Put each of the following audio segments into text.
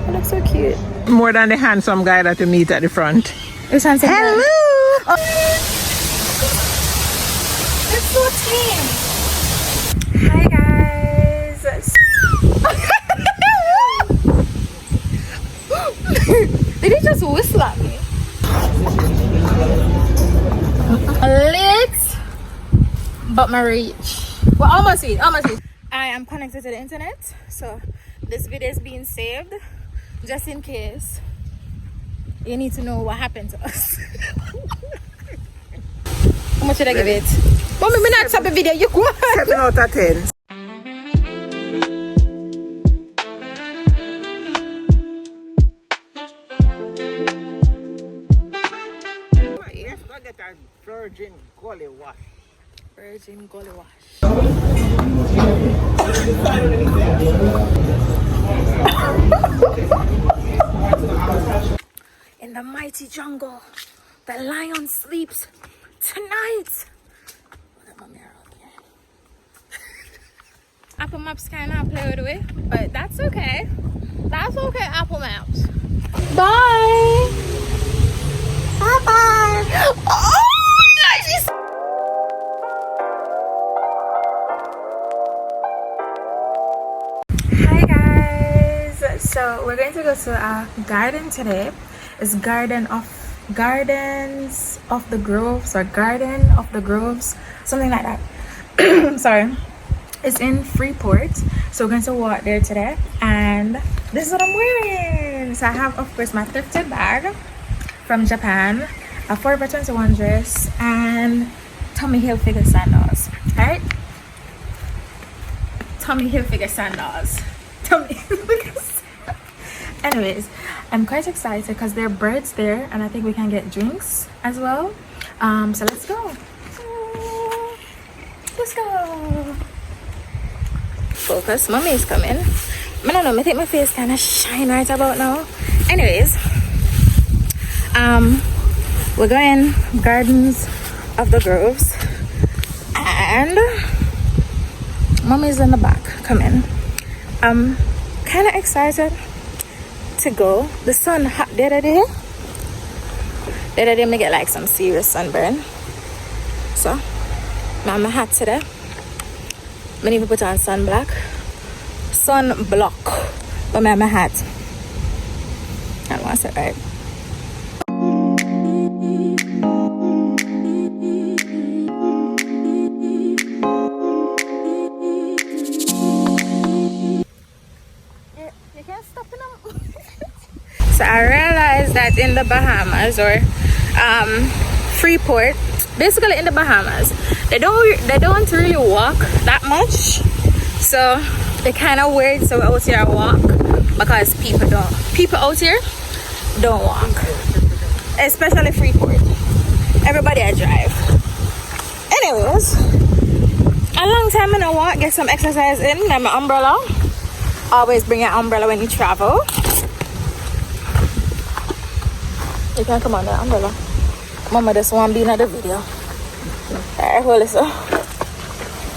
It looks so cute. More than the handsome guy that you meet at the front. It's handsome. Hello! Oh. It's so tame. Hi guys. Did he just whistle at me? Lit, but my reach. Well, almost reach. I am connected to the internet, so this video is being saved just in case you need to know what happened to us. How much should I give it? Mommy, me not stop the video. You go on. 7 out of 10. Yes, go get a virgin gully wash. Virgin gully wash. In the mighty jungle, the lion sleeps tonight. Look at my mirror up here. Apple Maps kind of play with it, but that's okay. That's okay, Apple Maps. Bye. Bye bye. Oh, nice. Hi guys. So we're going to go to a garden today. It's Gardens of the Groves or Garden of the Groves, something like that. Sorry. It's in Freeport, so we're going to walk there today, and this is what I'm wearing. So I have, of course, my thrifted bag from Japan, a Forever 21 dress, and Tommy Hilfiger sandals. Alright, Tommy Hilfiger sandals. Tommy Hilfiger sandals. Anyways, I'm quite excited because there are birds there, and I think we can get drinks as well. So let's go. Let's go. Focus, mommy is coming. I don't know, I think my face kind of shine right about now. Anyways, we're going Gardens of the Groves, and mommy's in the back coming. I'm kind of excited to go. The sun hot the other day. The other day me get like some serious sunburn. So, I'm hot today. I need to put on sunblock, but I'm a hat. I don't want to say right. You can't stop it now. So I realized that in the Bahamas or Freeport, basically in the Bahamas, they don't really walk that much, so they kind of weird. So out here walk because people out here don't walk, especially Freeport. Everybody I drive. Anyways, a long time in a walk, get some exercise in. Got my umbrella. Always bring your umbrella when you travel. You can come on the umbrella. Mama just want to be in the video. Alright, hold this up.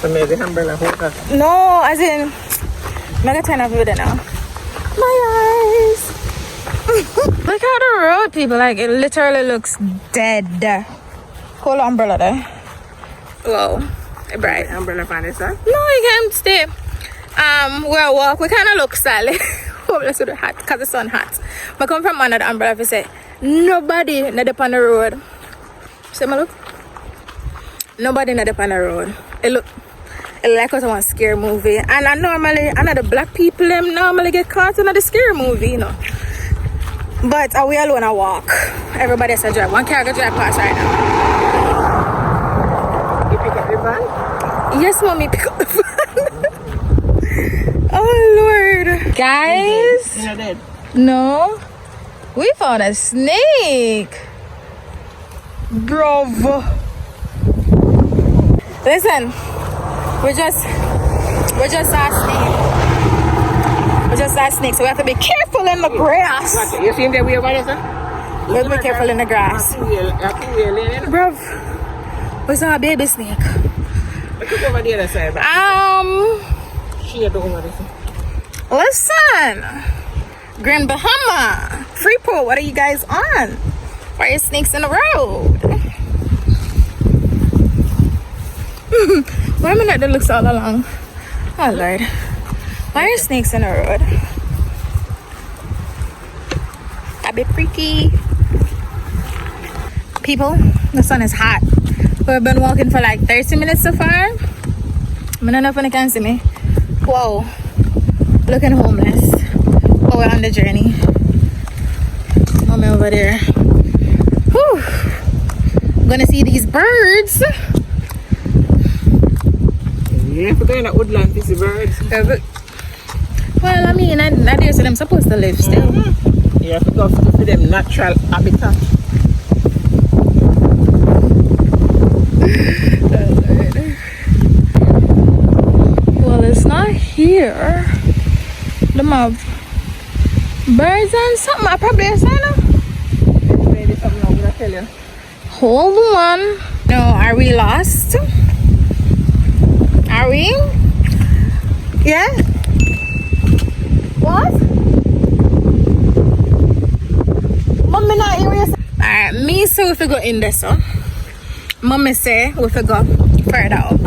So maybe umbrella holder. No, as in, I'm gonna turn off video now. My eyes. Look at the road, people. Like, it literally looks dead. Hold the umbrella there. Whoa, it's bright. Umbrella fan is that? No, you can't stay. We're walk. We kind of look silly. Let's do the hat because the sun hot. But come from under the umbrella. If you say nobody not up on the road. See my look. Nobody not up on the road. It look like us a scary movie. And I know the black people them normally get caught in the scary movie, you know. But we alone a walk. Everybody else a drive. One car go drive past right now. You pick up the van? Yes, mommy, pick up the van. Oh Lord. Guys. You're not dead. No. We found a snake. Bravo. Listen, we just saw a snake. We just saw a snake, so we have to be careful in the grass. You seen the way over there, sir? We have to be careful in the grass. Bruv, we saw a baby snake. Look over the other side. Shade over this. Listen, Grand Bahama. Freeport, what are you guys on? Why are snakes in the road? Why am I not that looks all along? Oh Lord. Why are snakes in the road? A bit freaky. People, the sun is hot. We've been walking for like 30 minutes so far. I don't know if you can see me. Whoa. Looking homeless. Oh, we're on the journey. Mommy over there. Whew. I'm gonna see these birds. Yeah, if you're going to woodland to see birds. Well, I mean, I dare say them supposed to live still. You have to go for them natural habitat. Well, it's not here. The mob. Birds and something. I probably have seen them. Maybe something I'm going to tell you. Hold on. No, are we lost? Are we? Yeah? What? Mommy not here. Alright, me say we go in there, so. Mommy say we go further up.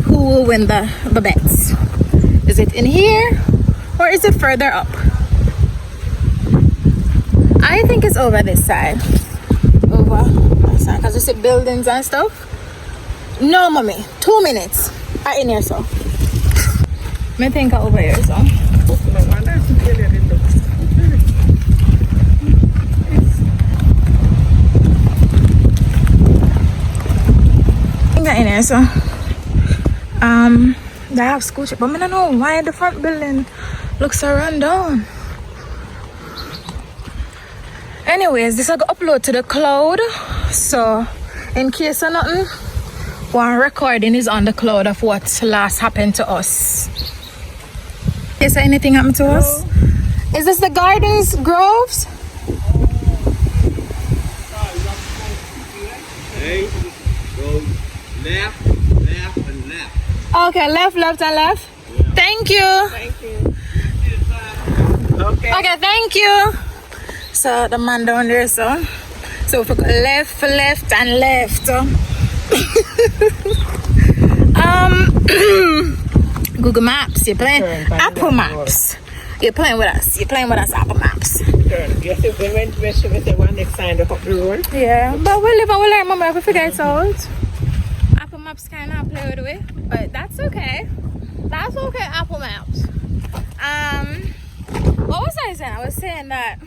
Who will win the bets? Is it in here or is it further up? I think it's over this side. Over this side, because you see buildings and stuff. No, mommy. 2 minutes. I in here, so. I think I'm over here, so. I think I'm in here, so. They have school trip, but I don't know why the front building looks so run down. Anyways, this I go upload to the cloud, so in case of nothing, one recording is on the cloud of what last happened to us. Is there anything happened to us? Is this the Gardens Groves? Hey, go left, left, and left. Okay, left, and left. Yeah. Thank you. Thank you. Okay, thank you. So the man down there, so if we go left, and left. Google Maps, you're playing Apple Maps. You're playing with us. Apple Maps. Yes, if we went west, we say one next time up the road. Yeah, but we live and we learn, Mama, if we figure it out. Apple Maps kind of play with it, but that's okay. That's okay, Apple Maps. What was I saying? I was saying that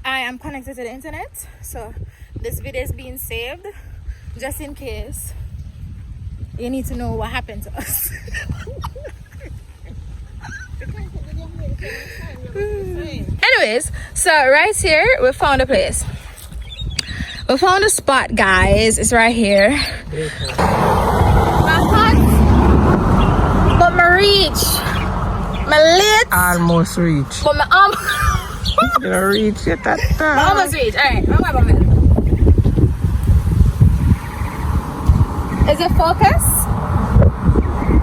I am connected to the internet, so this video is being saved just in case you need to know what happened to us. Anyways, so right here we found a place. We found a spot, guys. It's right here. My hot, but my reach, my lit, Almost reach. but my arm. You reach it that time. Almost reach. All right, I'm going to. Is it focus?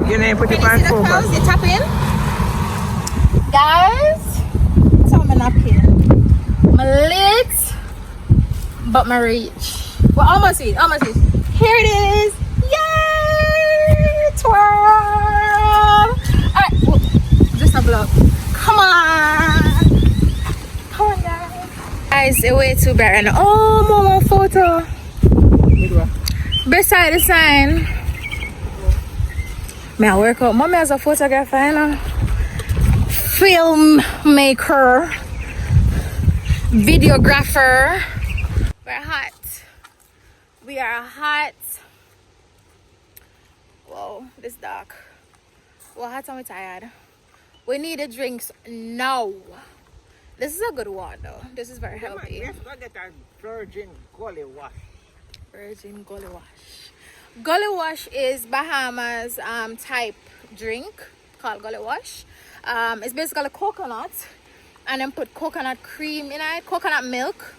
You know, put Can it you on see the focus. clothes? You tap in. Guys, so I'm napkin. My lit, but my reach. Well, almost reach. Here it is. Yay! Twirl. Alright, just a block. Come on, guys. Guys, it's way too bright. Oh, more photo. Beside the sign. May I work out? Mommy has a photographer, you know? Filmmaker, videographer. We're hot. We are hot. Whoa, this dark. We're hot and we're tired. We need the drinks now. This is a good one though. This is very healthy. Yes, go get a virgin gully wash. Virgin Gully Wash. Gully Wash is Bahamas type drink called Gully Wash. It's basically coconut and then put coconut cream in it, coconut milk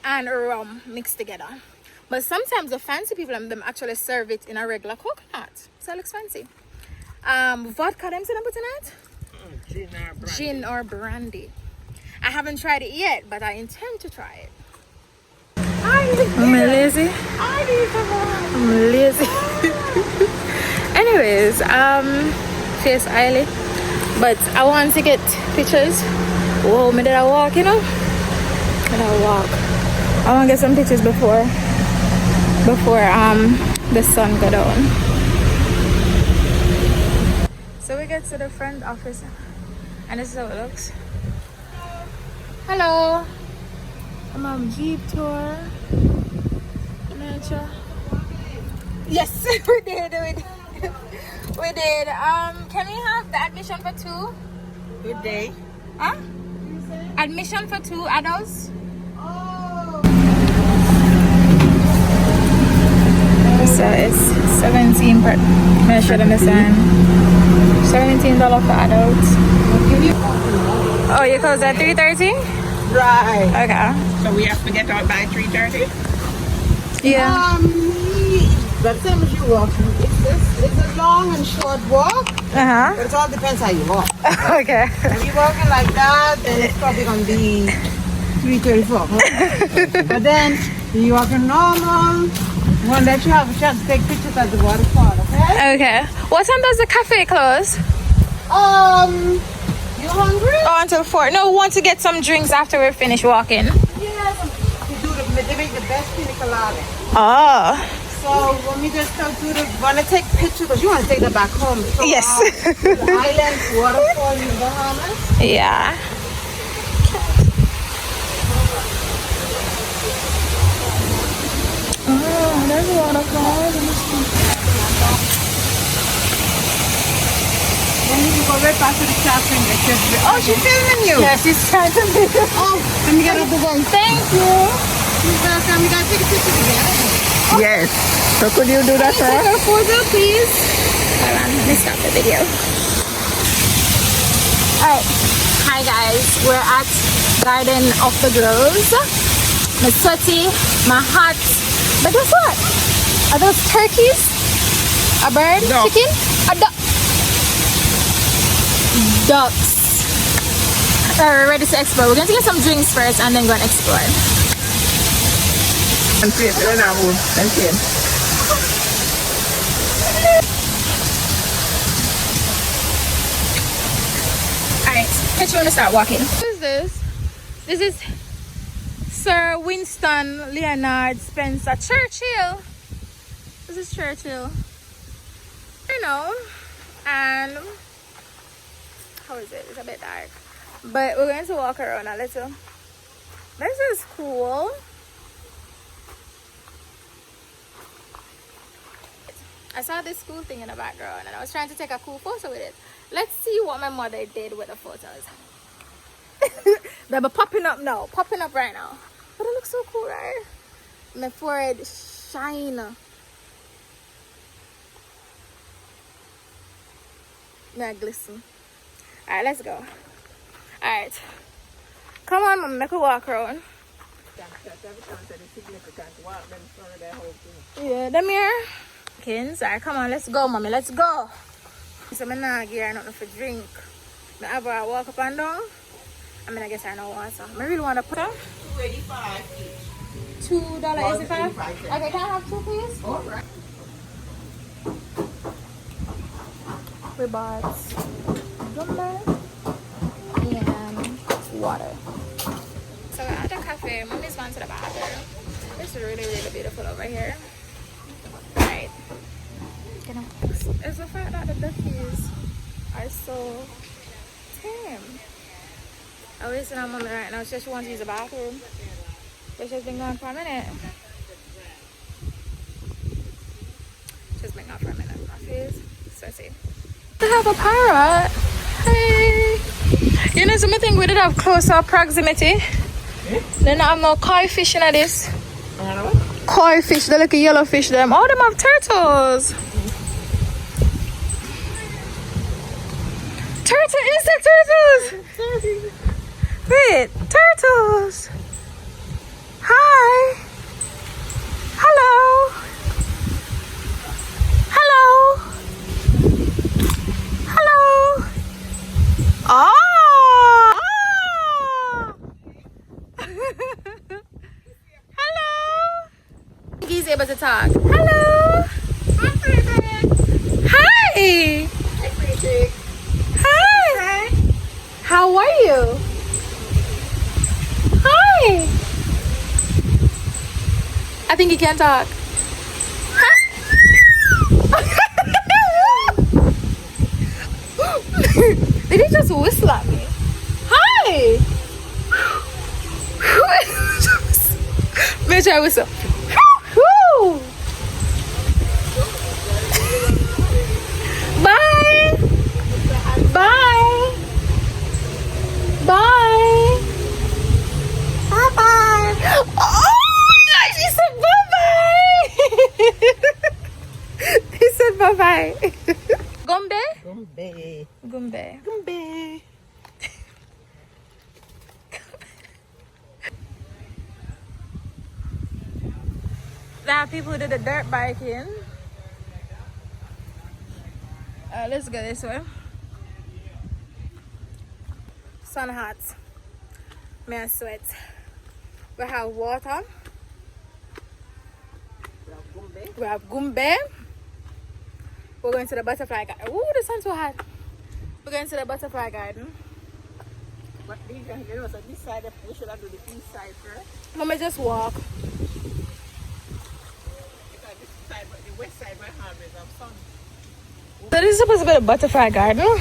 and rum mixed together. But sometimes the fancy people them actually serve it in a regular coconut. So it looks fancy. Vodka them say them put in it? Gin or brandy. I haven't tried it yet, but I intend to try it. I'm lazy. I'm lazy. Anyways, face early, but I want to get pictures. Whoa, did I walk? You know, did I walk? I want to get some pictures before the sun go down. So we get to the front office, and this is how it looks. Hello. I'm on Jeep tour. Nature. Yes, we did. We did. Can we have the admission for 2? Good day. Huh? Admission for 2 adults. Oh. So it's 17 per. I should understand. $17 for adults. Oh, you close at 3:30? Right. Okay. So we have to get out by 3:30? Yeah. But same as you walk. It's a long and short walk. Uh-huh. But it all depends how you walk. Okay. If you're walking like that, then it's probably going to be 3:34. But then, you're walking normal. One that you have a chance to take pictures at the waterfall, okay? Okay. What time does the cafe close? You hungry? Oh, until 4. No, we want to get some drinks after we're finished walking. Yeah. They make the best pina colada. Oh. So when we just go to want to take pictures, because you want to take them back home. So, Yes. the island waterfall in the Bahamas. Yeah. Oh, there's a waterfall. Then you can go right past to the cafe and get your. Oh, she's filming you. Yes, she's trying to make it. Oh, let me get up the one. Thank you. You're welcome. We gotta take a picture together. Yes. So could you do that, Take sir? a photo, please. Hold on, let me stop the video. Alright. Hi guys. We're at Garden of the Groves. My sweaty, my hot. But guess what? Are those turkeys? A bird? Duck. Chicken? A duck. Ducks. Alright, we're ready to explore. We're going to get some drinks first and then go and explore. Thank you. Thank you. Alright, catch you when we start walking. What is this? This is Sir Winston Leonard Spencer Churchill. This is Churchill. You know, and how is it? It's a bit dark. But we're going to walk around a little. This is cool. I saw this cool thing in the background and I was trying to take a cool photo with it. Let's see what my mother did with the photos. They'll be popping up now, popping up right now. But it looks so cool, right? My forehead shine. May glisten. Alright, let's go. Alright. Come on, Mom, make a walk around. Yeah, them here. Alright, come on, let's go, Mommy, let's go. So I'm not getting nothing for drink. I have a walk up and down. I mean, I guess I know water. I really want to put up. $2.85 each. $2.85. Okay, can I have 2, please? All right. We bought gumbo and water. So we're at the cafe. Mommy's gone to the bathroom. It's really, really beautiful over here. Right. It's the fact that the duckies are so tame. I was listening to Mommy right now. She said she wants to use the bathroom. But she's been gone for a minute. She's been gone for a minute. My face sweaty. I have a parrot. Hey. You know, something we did have closer proximity. They don't have no koi fish in this. Koi fish, they look yellow fish them. All them have turtles. Turtle, is that turtles? Wait, turtles. Hi. Hello. Hello. Hello. Oh! Hello! He's able to talk. Hello! Hi! Hi! How are you? Hi! I think he can talk. Did he just whistle at me? Hi! Make sure I whistle. Woo! Bye! Bye! Bye! Bye-bye! Oh! She said bye-bye! He said bye-bye. Gombe? Gumbe. Gombe. Gumbe. There are people who do the dirt biking. Let's go this way. Sun hot. May I sweat. We have water. We have gumbe. We're going to the butterfly garden. Ooh, the sun's so hot. We're going to the butterfly garden. But you know, so this side, we should have do the east side first. Mama, just walk. Because this side, but the west side, my harvest of sun. So this is supposed to be the butterfly garden.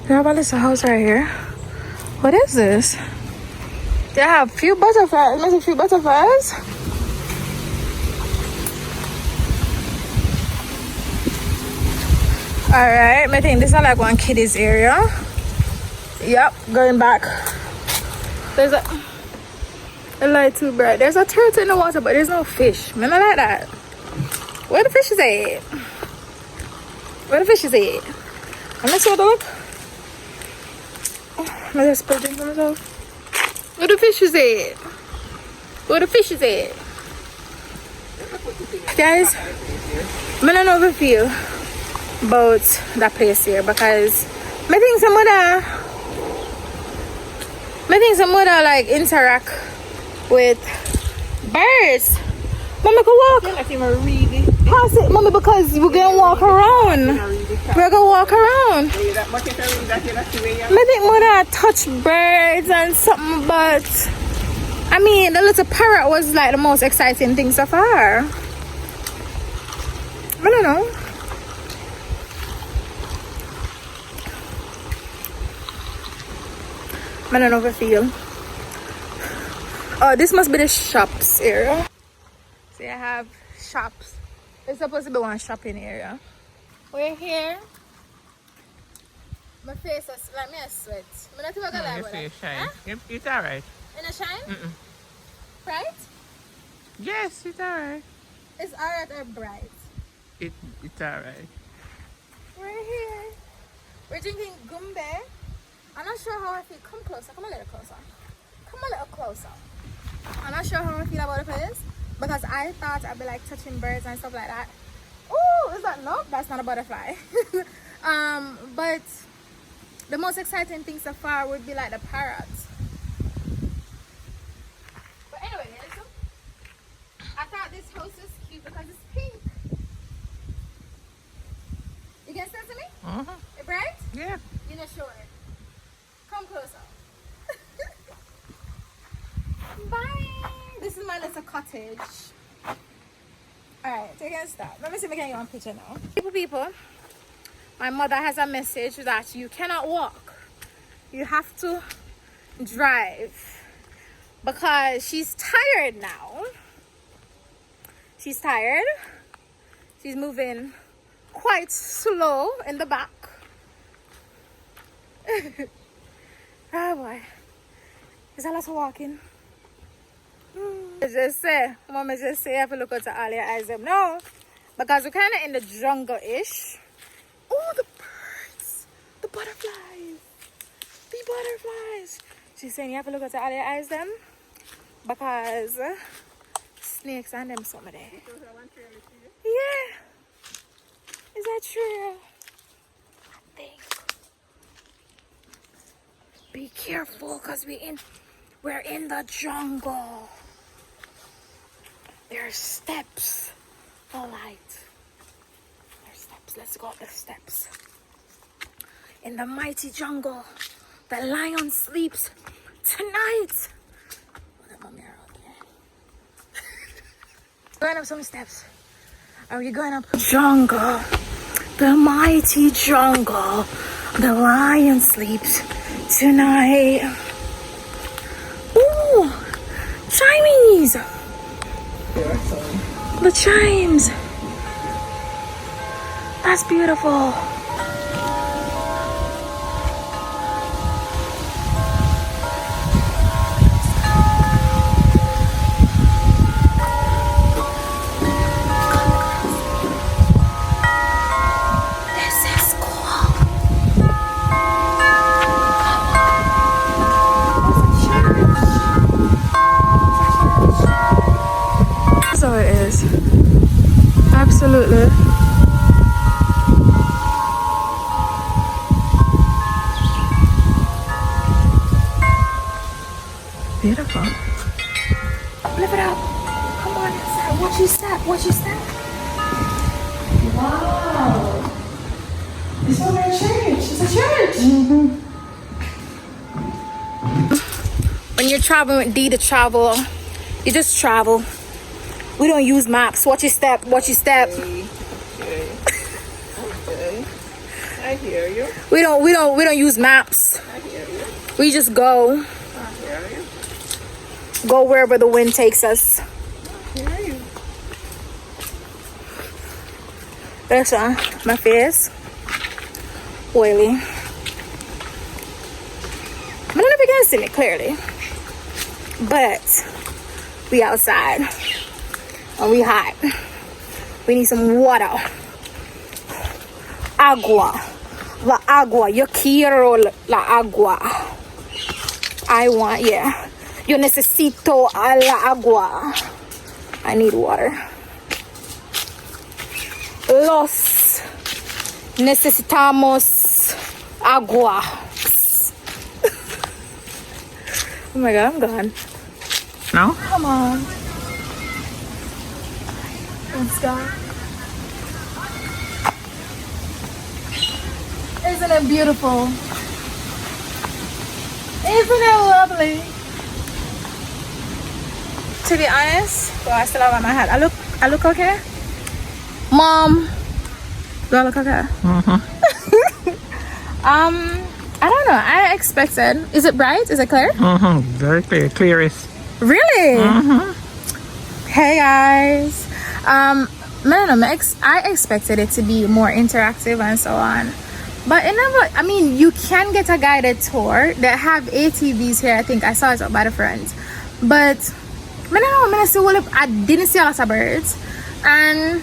They have a little house right here. What is this? They have few butterflies. Maybe a few butterflies. Alright, I think this is like one kiddies area. Yep, going back. There's a light too bright. There's a turtle in the water, but there's no fish. Man, I like that. Where the fish is at? Where the fish is at? Let's have a look. Oh, I just put drink for myself. Where the fish is at? Where the fish is at? Guys, I don't know if I feel about that place here because I think some other like interact with birds. Mommy can walk. Pass it, mommy, because we're gonna walk around. We're gonna walk around. I think mother touch birds and something, but I mean the little parrot was like the most exciting thing so far. I don't know. I don't know if I feel. Oh, this must be the shops area. So I have shops. It's supposed to be one shopping area. We're here. My face is like me a sweat. I'm not even gonna Your face shine. Huh? It's alright. In a shine? Bright? Yes, it's alright. It's alright or bright? It's alright. We're here. We're drinking gumbe. I'm not sure how I feel. Come closer. Come a little closer. Come a little closer. I'm not sure how I feel about the place because I thought I'd be like touching birds and stuff like that. Oh, is that no? That's not a butterfly. But the most exciting thing so far would be like the parrots. But anyways, I thought this house was cute because it's pink. You can sense me? It bright? Yeah. You're not sure. Come closer. Bye. This is my little cottage. Alright, take a stop. Let me see if I can get one picture now. People, my mother has a message that you cannot walk. You have to drive. Because she's tired now. She's tired. She's moving quite slow in the back. Oh boy. Is that lots of walking? Just say, Mama just say, I have to look out to all your eyes. No, because we're kind of in the jungle-ish. Oh, the birds, the butterflies, the butterflies. She's saying you have to look out to all your eyes. Them. because snakes and them some of there. Yeah. Is that true? I think. Be careful because we're in the jungle. There are steps. The light. There's steps. Let's go up the steps. In the mighty jungle, the lion sleeps tonight. Look at my mirror out there. Going up some steps. Are we going up? Jungle. The mighty jungle. The lion sleeps tonight. Ooh, chimes. The chimes. That's beautiful. So it is. Absolutely. Beautiful. Lift it up. Come on inside. Watch your step. Watch your step. Wow. It's not a church. It's a church. Mm-hmm. When you're traveling with D to travel, you just travel. We don't use maps. Watch your step. Watch your step. Okay. Okay. I hear you. We don't use maps. I hear you. We just go. I hear you. Go wherever the wind takes us. I hear you. That's my face. Oily. I don't know if you can see me clearly. But we outside. And we hot. We need some water. Agua. La agua. Yo quiero la agua. I want, yeah. Yo necesito la agua. I need water. Los necesitamos agua. Oh my God, I'm gone. No? Come on. Let's go. Isn't it beautiful? Isn't it lovely? To be honest, well, I still have my hat. I look okay? Mom, do I look okay? Mm-hmm. I don't know. I expected. Is it bright? Is it clear? Mm-hmm. Very clear. Clearest. Really? Mm-hmm. Hey guys. I expected it to be more interactive and so on. But it never, I mean, you can get a guided tour. They have ATVs here. I think I saw it by the friends. But I didn't see a lot of birds. And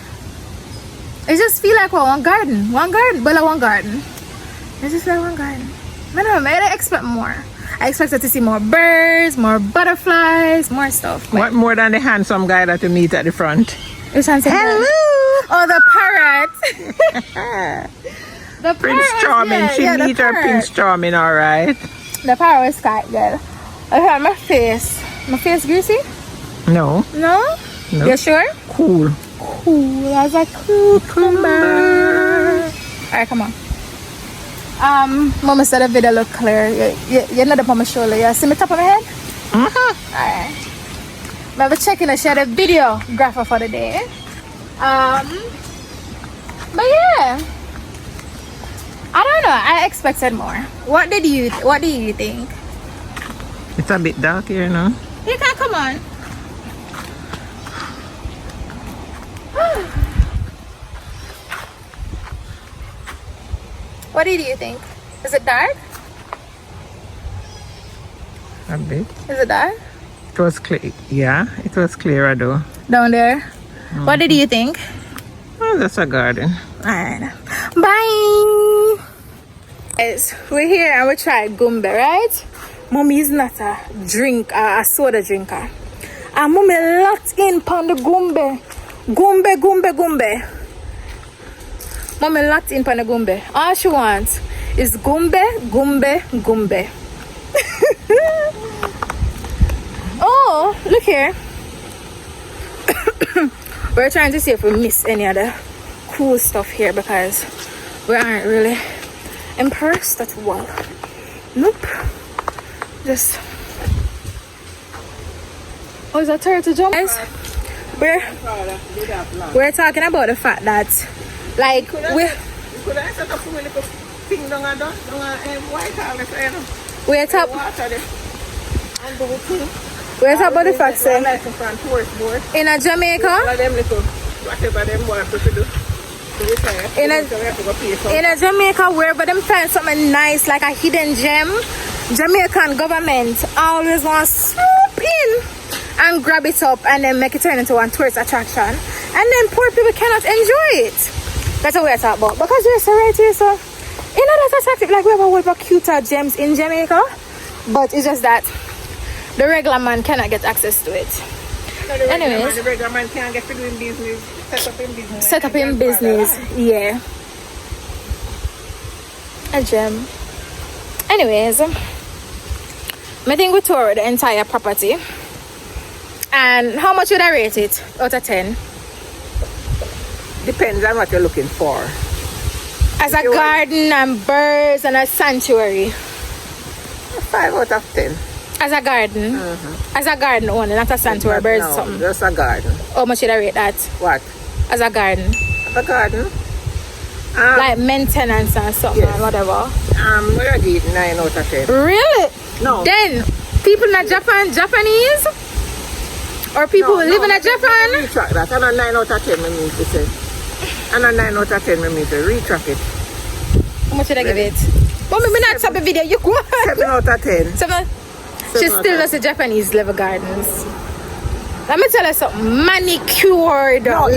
it just feel like one garden. It just like one garden. I expect more. I expected to see more birds, more butterflies, more stuff. What more than the handsome guy that you meet at the front? Hello! Oh, the parrot. The Prince parrot, Charming. yeah, She yeah, meet her parrot. Prince Charming, alright. The parrot was quite good. Okay, my face. My face greasy? No. No? No. You sure? Cool. Cool as a cucumber. Alright, come on. Mama said the video look clear. You're not up on my shoulder. You see me top of my head? Mm-hmm. Alright. I'll be checking to share the videographer for the day. But yeah. I don't know. I expected more. What do you think? It's a bit dark here, no? You can come on. What do you think? Is it dark? A bit. Is it dark? It was clear. Yeah, it was clearer though. Down there. What did you think? Oh, that's a garden. Alright. Bye. Guys, we're here and we tried gumbe, right? Mommy is not a soda drinker. And mommy locked in pon the gumbe. Gumbe. Mommy locked in pon the gumbe. All she wants is gumbe. Oh, look here. We're trying to see if we miss any other cool stuff here because we aren't really impressed at all. Nope. Just. Oh, is that turtle jump? Guys, we're talking about the fact that, like, we're talking about the fact that in a Jamaica, in a Jamaica, wherever them find something nice like a hidden gem, Jamaican government always wants to swoop in and grab it up and then make it turn into one tourist attraction, and then poor people cannot enjoy it. That's what we're talking about, because we're so right here. So you know, that's attractive. Like, we have a whole of cuter gems in Jamaica, but it's just that the regular man cannot get access to it. Anyways, the regular man can't get to doing business, set up in business. Yeah, a gem. Anyways, I think we toured the entire property. And how much would I rate it out of 10? Depends on what you're looking for. As a garden and birds and a sanctuary. 5 out of 10. As a garden? As a garden only, not a sanctuary, birds or something? Just a garden. How much should I rate that? What? As a garden? As a garden? Like maintenance and something, yes. And whatever. We are giving 9 out of 10. Really? No. Then, people in Japanese? Or people who live in Japan? Retract that. And a 9 out of 10, I mean to say. And a 9 out of 10, I mean to retract it. How much should I give it? But maybe not stop the video, you go. 7 out of 10. 7. She still does the Japanese level gardens. Let me tell you something. Manicured lawn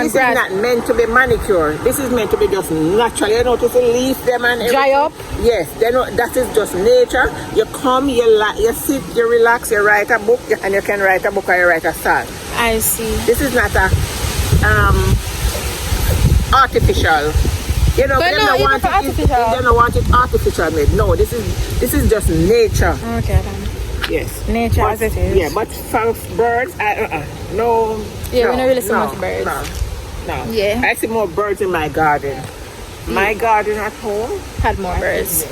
this grass. is not meant to be manicured. This is meant to be just natural. You know, to leaf them and everything. Dry up? Yes. That is just nature. You come, you sit, you relax, you write a book, and you can write a book or you write a song. I see. This is not a artificial. You know, But they no, don't even want for it. artificial. They don't want it artificial made. No, this is just nature. Okay then. Yes. Nature But, as it is. Yeah, but for birds, no. Yeah, no, we don't really see no, much birds. No. Yeah. I see more birds in my garden. My garden at home Had more birds.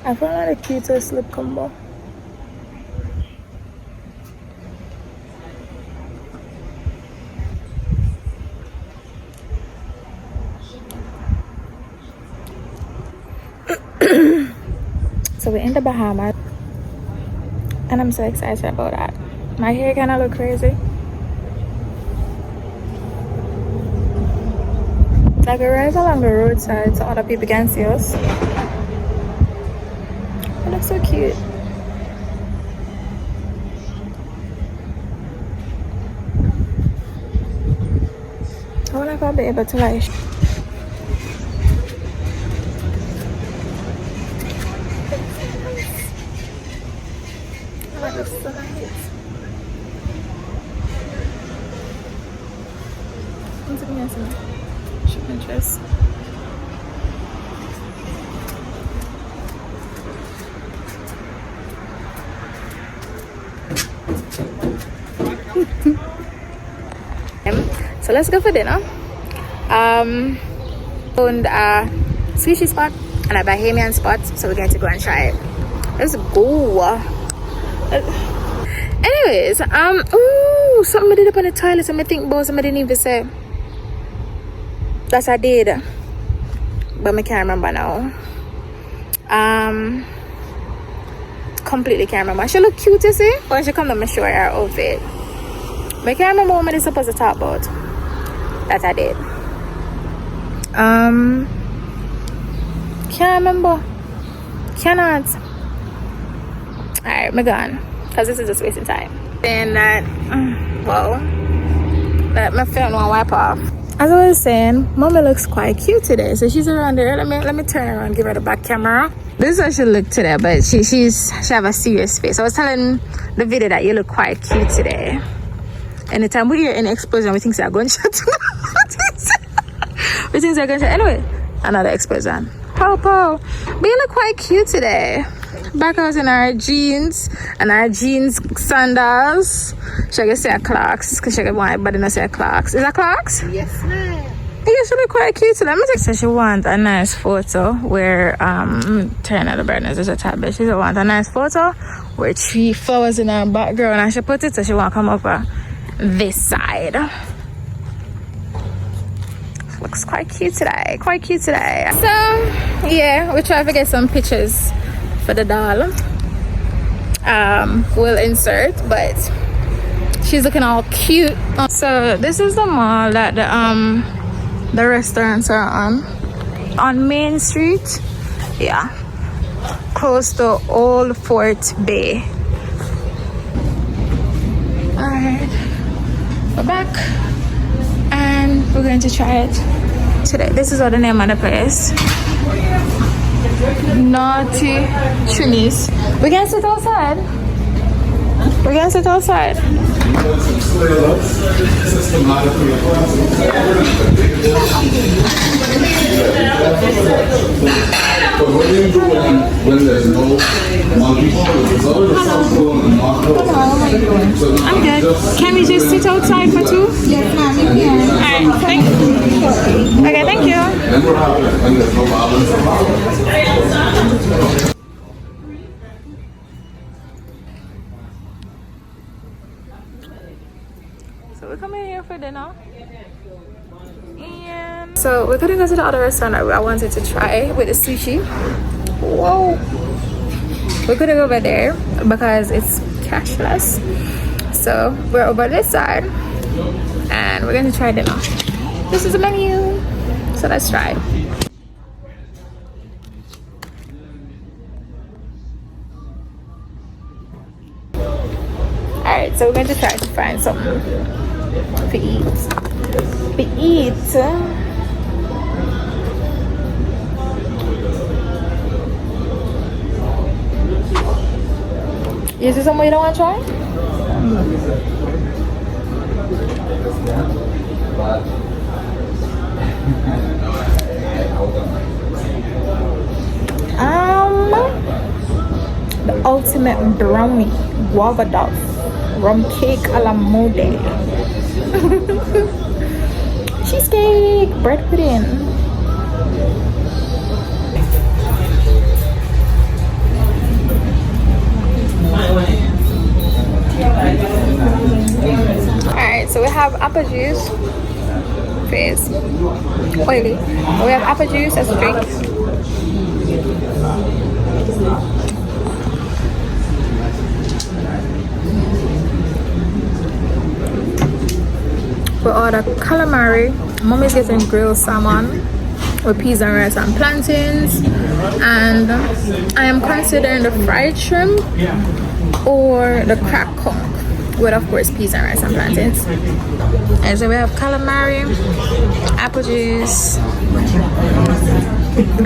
I found like the cutest slip combo. So we're in the Bahamas and I'm so excited about that. My hair kind of look crazy. Like, we ride along the roadside so other people can see us. It looks so cute. I wonder if I'll be able to like Pinterest. So let's go for dinner. Found a sushi spot and a Bahamian spot, so we're going to go and try it. Let's go. Anyways, ooh, something I did up on the toilet. Something I think about something I didn't even say. That's I did, but I can't remember now. Completely can't remember. She look cute, you see? When she come to me show her outfit. But I can't remember what I'm supposed to talk about. That I did. Can't remember. Cannot. Alright, I'm gone. Because this is just wasting time. And that, well, that my phone won't wipe off. as I was saying, mommy looks quite cute today. So she's around there. Let me turn around, give her the back camera. This is how she looked today, but she have a serious face. I was telling the video that you look quite cute today. Anytime we hear any explosion, we think it's a gunshot. We think it's a gunshot. Anyway, another explosion. Pow pow. But you look quite cute today. Back out in our jeans and our jeans sandals. Should I say Clarks? Because she want but not say Clarks. Is that Clarks? Yes, ma'am. Yeah, she look quite cute. So let me take. So she wants a nice photo where turn out the brightness is a tad bit. She want a nice photo where 3 flowers in her background and she put it so she want to come up this side. Looks quite cute today. Quite cute today. So yeah, we try to get some pictures for the doll. We'll insert, but she's looking all cute. So this is the mall that the restaurants are on Main Street. Yeah, close to Old Fort Bay. All right, we're back and we're going to try it today. This is what the name of the place. Naughty Trinis. We can sit outside. We can sit outside. When there's no monkey, I'm good. Can we just sit outside for 2? Yes, ma'am, you can. Alright, thank you. Okay, thank you. then we're having when there's no violence. So we're coming here for dinner. And so we're gonna go to the other restaurant I wanted to try with the sushi. Whoa. We're gonna go over there because it's cashless. So we're over this side and we're gonna try dinner. This is the menu. So let's try. Alright, so we're going to try to find something to eat. Is there somewhere you don't want to try? The ultimate brownie, guava duff, rum cake a la mode, cheesecake, bread pudding. Alright, so we have apple juice. Face oily. We have apple juice as a drink. We order calamari. Mommy's getting grilled salmon with peas and rice and plantains, and I am considering the fried shrimp or the crack conch with, of course, peas and rice and plantains. And so we have calamari, apple juice,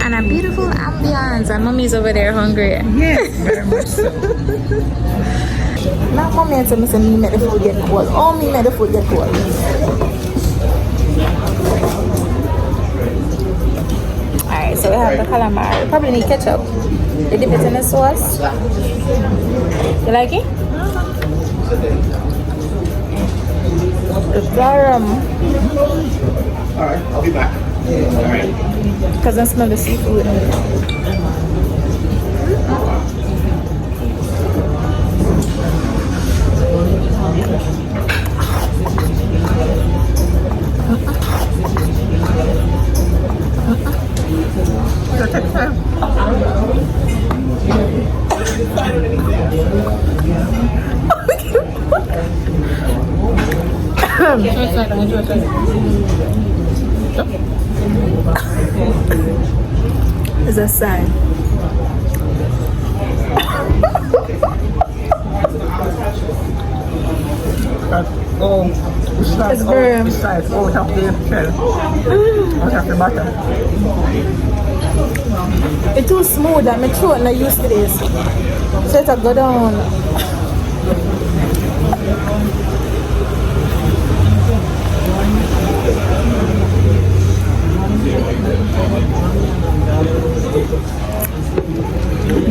and a beautiful ambiance. And mommy's over there hungry. Yes, very much so. Not mommy and me say me make the food get cold. All me make the food get cold. Alright, so we have the calamari. We probably need ketchup. You dip it in the sauce. You like it? The garum. Alright, I'll be back. Alright. Because I smell the seafood. It's a sign. Oh, It's very... It's like out of the shell. Out of the bottom. It's too smooth. I'm throat not used to this. So it's a go down.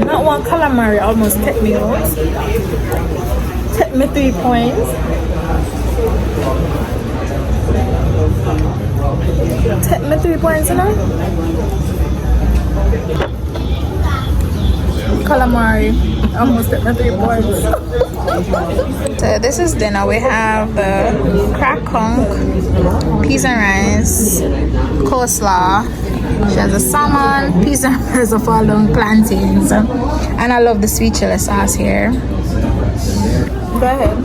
Not one calamari almost take me out. Take me 3 points. Take me 3 points, you know? Calamari almost took me 3 points. So this is dinner. We have the crack conch, peas and rice, coleslaw. She has a salmon, peas and rice of all them plantains, and I love the sweet chili sauce here. Go ahead.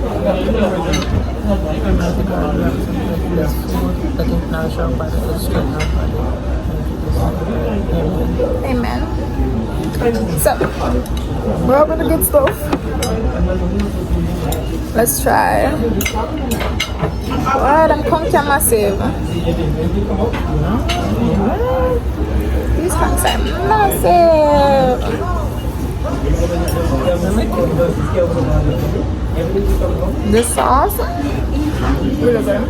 Amen. So we're all gonna get stuff. Let's try. Wow, them conch are massive. These conch are massive. This sauce, really good.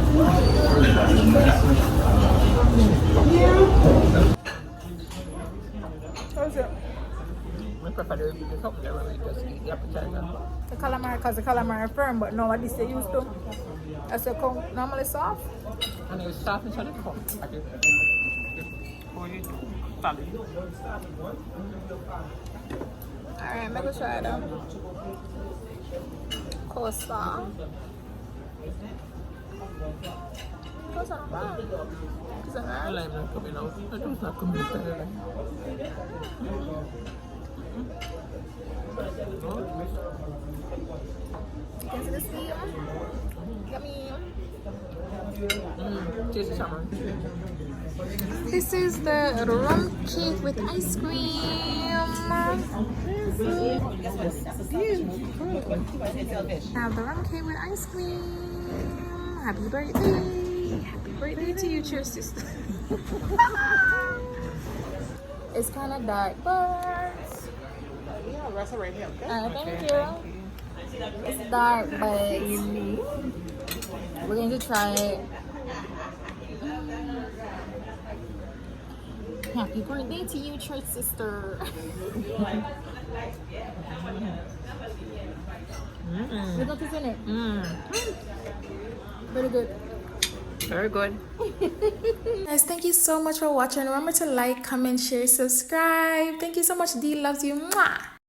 How's it? The calamari, because the calamari firm, but no, what this they used to. That's a conch normally soft. And it's soft inside the cup. Alright, make a try them. Coleslaw. Coleslaw not bad. Is it hard? Lime not coming out. The juice not coming out. You can see the steam. Yummy. Tasty salmon. This is the rum cake with ice cream. Now the rum cake with ice cream. Happy birthday. Happy birthday to you, dear sister. It's kind of dark, but... Yeah, rest right here. thank you. It's dark, but we're going to try it. Happy birthday to you, church sister. Look at this in it. Very good. Very good. Guys, thank you so much for watching. Remember to like, comment, share, subscribe. Thank you so much. D loves you. Mwah.